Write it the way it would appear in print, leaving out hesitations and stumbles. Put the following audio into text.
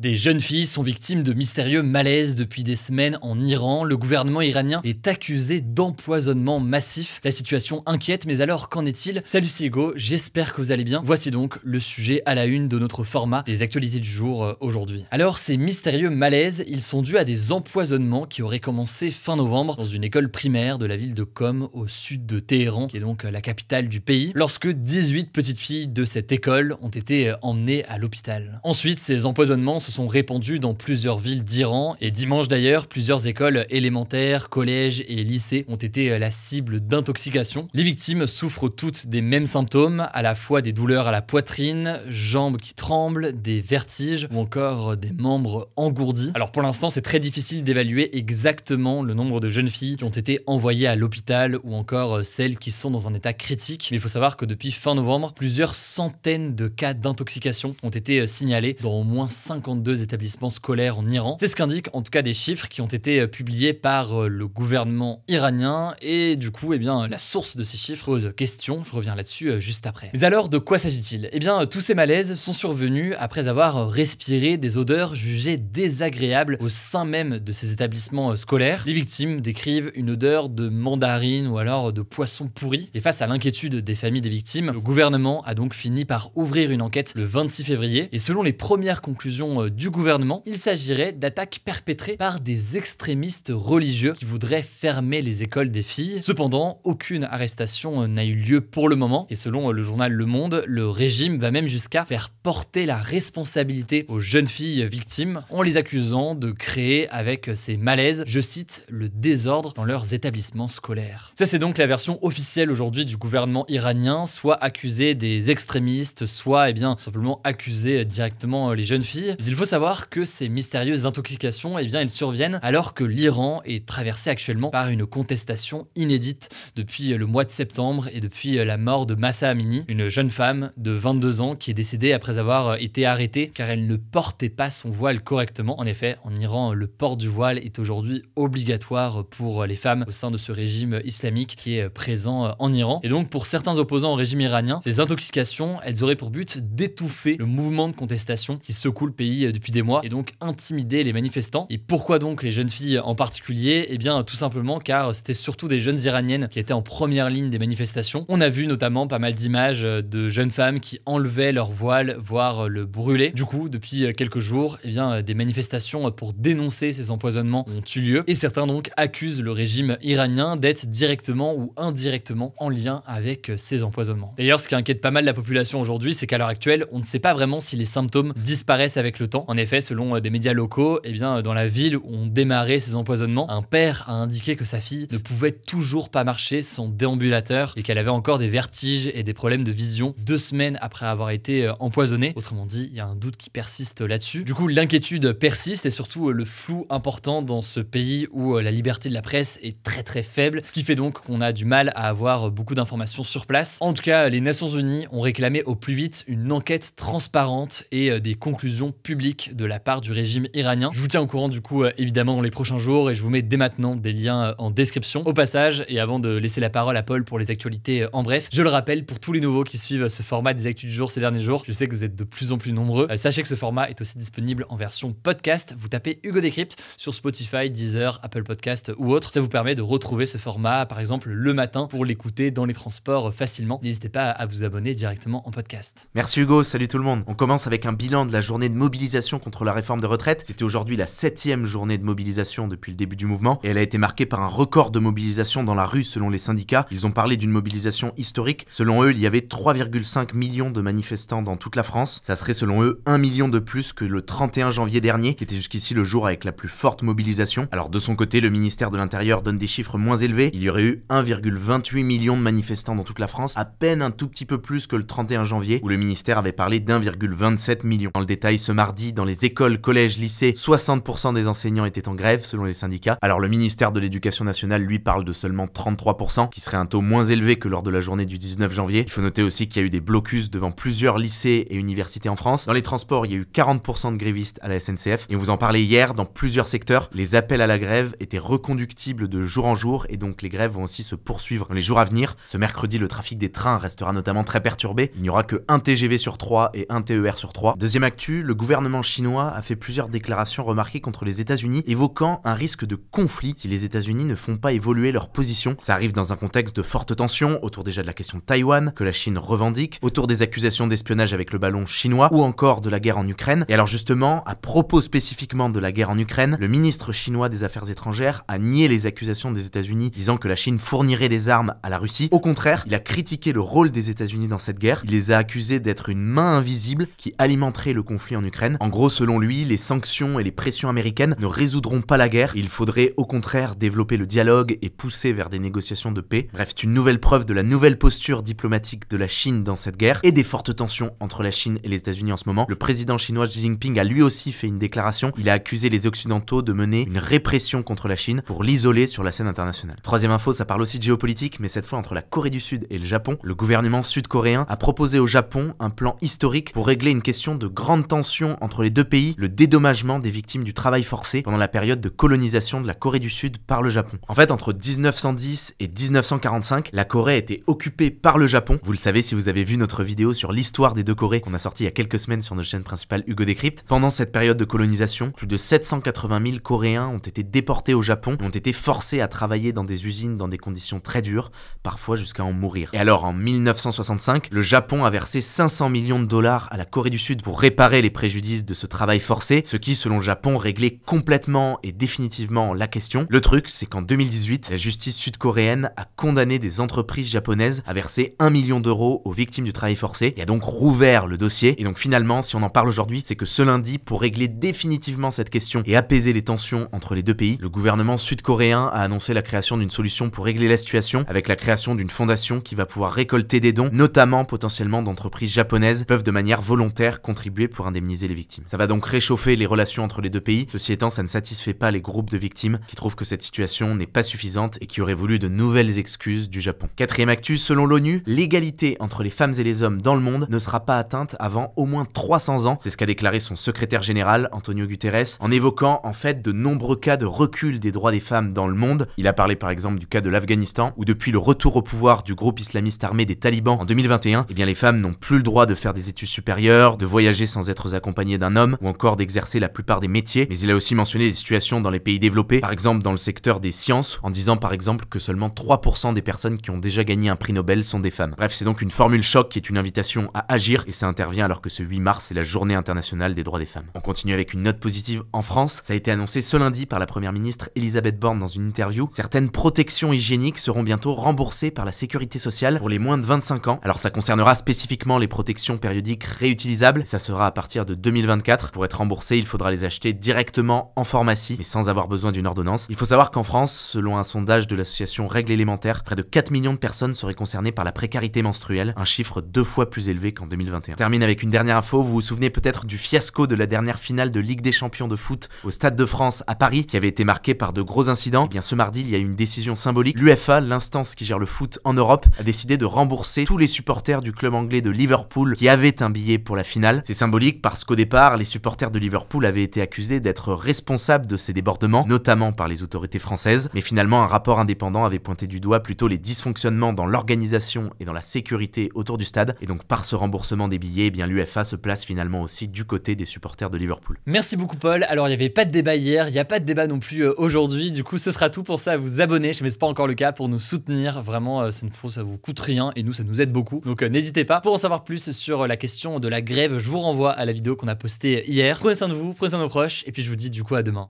Des jeunes filles sont victimes de mystérieux malaises depuis des semaines en Iran. Le gouvernement iranien est accusé d'empoisonnement massif. La situation inquiète, mais alors qu'en est-il? Salut, c'est Hugo, j'espère que vous allez bien. Voici donc le sujet à la une de notre format des actualités du jour aujourd'hui. Alors, ces mystérieux malaises, ils sont dus à des empoisonnements qui auraient commencé fin novembre dans une école primaire de la ville de Qom au sud de Téhéran, qui est donc la capitale du pays, lorsque 18 petites filles de cette école ont été emmenées à l'hôpital. Ensuite, ces empoisonnements se sont répandus dans plusieurs villes d'Iran et dimanche d'ailleurs, plusieurs écoles élémentaires, collèges et lycées ont été la cible d'intoxication. Les victimes souffrent toutes des mêmes symptômes, à la fois des douleurs à la poitrine, jambes qui tremblent, des vertiges ou encore des membres engourdis. Alors pour l'instant, c'est très difficile d'évaluer exactement le nombre de jeunes filles qui ont été envoyées à l'hôpital ou encore celles qui sont dans un état critique. Mais il faut savoir que depuis fin novembre, plusieurs centaines de cas d'intoxication ont été signalés dans au moins 52 établissements scolaires en Iran. C'est ce qu'indiquent en tout cas des chiffres qui ont été publiés par le gouvernement iranien et du coup, la source de ces chiffres pose question. Je reviens là-dessus juste après. Mais alors, de quoi s'agit-il? Tous ces malaises sont survenus après avoir respiré des odeurs jugées désagréables au sein même de ces établissements scolaires. Les victimes décrivent une odeur de mandarine ou alors de poisson pourri. Et face à l'inquiétude des familles des victimes, le gouvernement a donc fini par ouvrir une enquête le 26 février. Et selon les premières conclusions du gouvernement, il s'agirait d'attaques perpétrées par des extrémistes religieux qui voudraient fermer les écoles des filles. Cependant, aucune arrestation n'a eu lieu pour le moment. Et selon le journal Le Monde, le régime va même jusqu'à faire porter la responsabilité aux jeunes filles victimes en les accusant de créer avec ces malaises, je cite, le désordre dans leurs établissements scolaires. Ça, c'est donc la version officielle aujourd'hui du gouvernement iranien, soit accuser des extrémistes, soit simplement accuser directement les jeunes filles. Mais il faut savoir que ces mystérieuses intoxications, elles surviennent alors que l'Iran est traversé actuellement par une contestation inédite depuis le mois de septembre et depuis la mort de Mahsa Amini, une jeune femme de 22 ans qui est décédée après avoir été arrêtée car elle ne portait pas son voile correctement. En effet, en Iran, le port du voile est aujourd'hui obligatoire pour les femmes au sein de ce régime islamique qui est présent en Iran. Et donc, pour certains opposants au régime iranien, ces intoxications, elles auraient pour but d'étouffer le mouvement de contestation qui secoue le pays depuis des mois et donc intimider les manifestants. Et pourquoi donc les jeunes filles en particulier? Tout simplement car c'était surtout des jeunes iraniennes qui étaient en première ligne des manifestations. On a vu notamment pas mal d'images de jeunes femmes qui enlevaient leur voile, voire le brûlaient. Du coup, depuis quelques jours, des manifestations pour dénoncer ces empoisonnements ont eu lieu et certains donc accusent le régime iranien d'être directement ou indirectement en lien avec ces empoisonnements. D'ailleurs, ce qui inquiète pas mal la population aujourd'hui, c'est qu'à l'heure actuelle, on ne sait pas vraiment si les symptômes disparaissent avec le temps. En effet, selon des médias locaux, dans la ville où ont démarré ces empoisonnements, un père a indiqué que sa fille ne pouvait toujours pas marcher sans déambulateur et qu'elle avait encore des vertiges et des problèmes de vision 2 semaines après avoir été empoisonnée. Autrement dit, il y a un doute qui persiste là-dessus. Du coup, l'inquiétude persiste et surtout le flou important dans ce pays où la liberté de la presse est très très faible, ce qui fait donc qu'on a du mal à avoir beaucoup d'informations sur place. En tout cas, les Nations Unies ont réclamé au plus vite une enquête transparente et des conclusions publiques de la part du régime iranien. Je vous tiens au courant du coup évidemment dans les prochains jours et je vous mets dès maintenant des liens en description. Au passage, et avant de laisser la parole à Paul pour les actualités en bref, je le rappelle pour tous les nouveaux qui suivent ce format des actus du jour ces derniers jours, je sais que vous êtes de plus en plus nombreux, sachez que ce format est aussi disponible en version podcast. Vous tapez Hugo Décrypte sur Spotify, Deezer, Apple Podcast ou autre. Ça vous permet de retrouver ce format par exemple le matin pour l'écouter dans les transports facilement. N'hésitez pas à vous abonner directement en podcast. Merci Hugo, salut tout le monde. On commence avec un bilan de la journée de mobilisation contre la réforme de retraite. C'était aujourd'hui la 7e journée de mobilisation depuis le début du mouvement et elle a été marquée par un record de mobilisation dans la rue selon les syndicats. Ils ont parlé d'une mobilisation historique. Selon eux, il y avait 3,5 millions de manifestants dans toute la France. Ça serait selon eux 1 million de plus que le 31 janvier dernier, qui était jusqu'ici le jour avec la plus forte mobilisation. Alors de son côté, le ministère de l'Intérieur donne des chiffres moins élevés. Il y aurait eu 1,28 million de manifestants dans toute la France, à peine un tout petit peu plus que le 31 janvier, où le ministère avait parlé d'1,27 million. Dans le détail, ce mardi, dans les écoles, collèges, lycées, 60% des enseignants étaient en grève, selon les syndicats. Alors le ministère de l'Éducation nationale, lui, parle de seulement 33%, qui serait un taux moins élevé que lors de la journée du 19 janvier. Il faut noter aussi qu'il y a eu des blocus devant plusieurs lycées et universités en France. Dans les transports, il y a eu 40% de grévistes à la SNCF. Et on vous en parlait hier, dans plusieurs secteurs, les appels à la grève étaient reconductibles de jour en jour et donc les grèves vont aussi se poursuivre dans les jours à venir. Ce mercredi, le trafic des trains restera notamment très perturbé. Il n'y aura que un TGV sur 3 et un TER sur 3. Deuxième actu, le gouvernement gouvernement chinois a fait plusieurs déclarations remarquées contre les États-Unis, évoquant un risque de conflit si les États-Unis ne font pas évoluer leur position. Ça arrive dans un contexte de forte tension, autour déjà de la question de Taïwan, que la Chine revendique, autour des accusations d'espionnage avec le ballon chinois, ou encore de la guerre en Ukraine. Et alors justement, à propos spécifiquement de la guerre en Ukraine, le ministre chinois des Affaires étrangères a nié les accusations des États-Unis, disant que la Chine fournirait des armes à la Russie. Au contraire, il a critiqué le rôle des États-Unis dans cette guerre. Il les a accusés d'être une main invisible qui alimenterait le conflit en Ukraine. En gros, selon lui, les sanctions et les pressions américaines ne résoudront pas la guerre. Il faudrait au contraire développer le dialogue et pousser vers des négociations de paix. Bref, c'est une nouvelle preuve de la nouvelle posture diplomatique de la Chine dans cette guerre et des fortes tensions entre la Chine et les États-Unis en ce moment. Le président chinois Xi Jinping a lui aussi fait une déclaration. Il a accusé les Occidentaux de mener une répression contre la Chine pour l'isoler sur la scène internationale. Troisième info, ça parle aussi de géopolitique, mais cette fois entre la Corée du Sud et le Japon. Le gouvernement sud-coréen a proposé au Japon un plan historique pour régler une question de grande tension entre les deux pays, le dédommagement des victimes du travail forcé pendant la période de colonisation de la Corée du Sud par le Japon. En fait, entre 1910 et 1945, la Corée a été occupée par le Japon. Vous le savez si vous avez vu notre vidéo sur l'histoire des deux Corées qu'on a sorti il y a quelques semaines sur notre chaîne principale Hugo Décrypte. Pendant cette période de colonisation, plus de 780 000 Coréens ont été déportés au Japon et ont été forcés à travailler dans des usines dans des conditions très dures, parfois jusqu'à en mourir. Et alors en 1965, le Japon a versé 500 millions de dollars à la Corée du Sud pour réparer les préjudices de ce travail forcé, ce qui, selon le Japon, réglait complètement et définitivement la question. Le truc, c'est qu'en 2018, la justice sud-coréenne a condamné des entreprises japonaises à verser 1 million d'euros aux victimes du travail forcé et a donc rouvert le dossier. Et donc finalement, si on en parle aujourd'hui, c'est que ce lundi, pour régler définitivement cette question et apaiser les tensions entre les deux pays, le gouvernement sud-coréen a annoncé la création d'une solution pour régler la situation, avec la création d'une fondation qui va pouvoir récolter des dons, notamment potentiellement d'entreprises japonaises, peuvent de manière volontaire contribuer pour indemniser les victimes. Ça va donc réchauffer les relations entre les deux pays. Ceci étant, ça ne satisfait pas les groupes de victimes qui trouvent que cette situation n'est pas suffisante et qui auraient voulu de nouvelles excuses du Japon. Quatrième actu, selon l'ONU, l'égalité entre les femmes et les hommes dans le monde ne sera pas atteinte avant au moins 300 ans. C'est ce qu'a déclaré son secrétaire général, Antonio Guterres, en évoquant en fait de nombreux cas de recul des droits des femmes dans le monde. Il a parlé par exemple du cas de l'Afghanistan, où depuis le retour au pouvoir du groupe islamiste armé des talibans en 2021, eh bien les femmes n'ont plus le droit de faire des études supérieures, de voyager sans être accompagnées d'un homme, ou encore d'exercer la plupart des métiers. Mais il a aussi mentionné des situations dans les pays développés, par exemple dans le secteur des sciences, en disant par exemple que seulement 3% des personnes qui ont déjà gagné un prix Nobel sont des femmes. Bref, c'est donc une formule choc qui est une invitation à agir, et ça intervient alors que ce 8 mars c'est la journée internationale des droits des femmes. On continue avec une note positive en France. Ça a été annoncé ce lundi par la première ministre Elisabeth Borne dans une interview. Certaines protections hygiéniques seront bientôt remboursées par la sécurité sociale pour les moins de 25 ans. Alors ça concernera spécifiquement les protections périodiques réutilisables. Ça sera à partir de 2024. Pour être remboursé, il faudra les acheter directement en pharmacie, mais sans avoir besoin d'une ordonnance. Il faut savoir qu'en France, selon un sondage de l'association Règles élémentaires, près de 4 millions de personnes seraient concernées par la précarité menstruelle, un chiffre 2 fois plus élevé qu'en 2021. On termine avec une dernière info. Vous vous souvenez peut-être du fiasco de la dernière finale de Ligue des Champions de foot au Stade de France à Paris, qui avait été marqué par de gros incidents. Et bien ce mardi, il y a eu une décision symbolique. L'UEFA, l'instance qui gère le foot en Europe, a décidé de rembourser tous les supporters du club anglais de Liverpool qui avaient un billet pour la finale. C'est symbolique parce qu'au départ, les supporters de Liverpool avaient été accusés d'être responsables de ces débordements, notamment par les autorités françaises. Mais finalement, un rapport indépendant avait pointé du doigt plutôt les dysfonctionnements dans l'organisation et dans la sécurité autour du stade. Et donc par ce remboursement des billets, eh bien l'UEFA se place finalement aussi du côté des supporters de Liverpool. Merci beaucoup Paul. Alors il n'y avait pas de débat hier, il n'y a pas de débat non plus aujourd'hui. Du coup ce sera tout pour ça, à vous abonner, mais c'est pas encore le cas, pour nous soutenir. Vraiment ça vous coûte rien et nous ça nous aide beaucoup. Donc n'hésitez pas. Pour en savoir plus sur la question de la grève, je vous renvoie à la vidéo qu'on a postée hier. Prenez soin de vous, prenez soin de nos proches et puis je vous dis du coup à demain.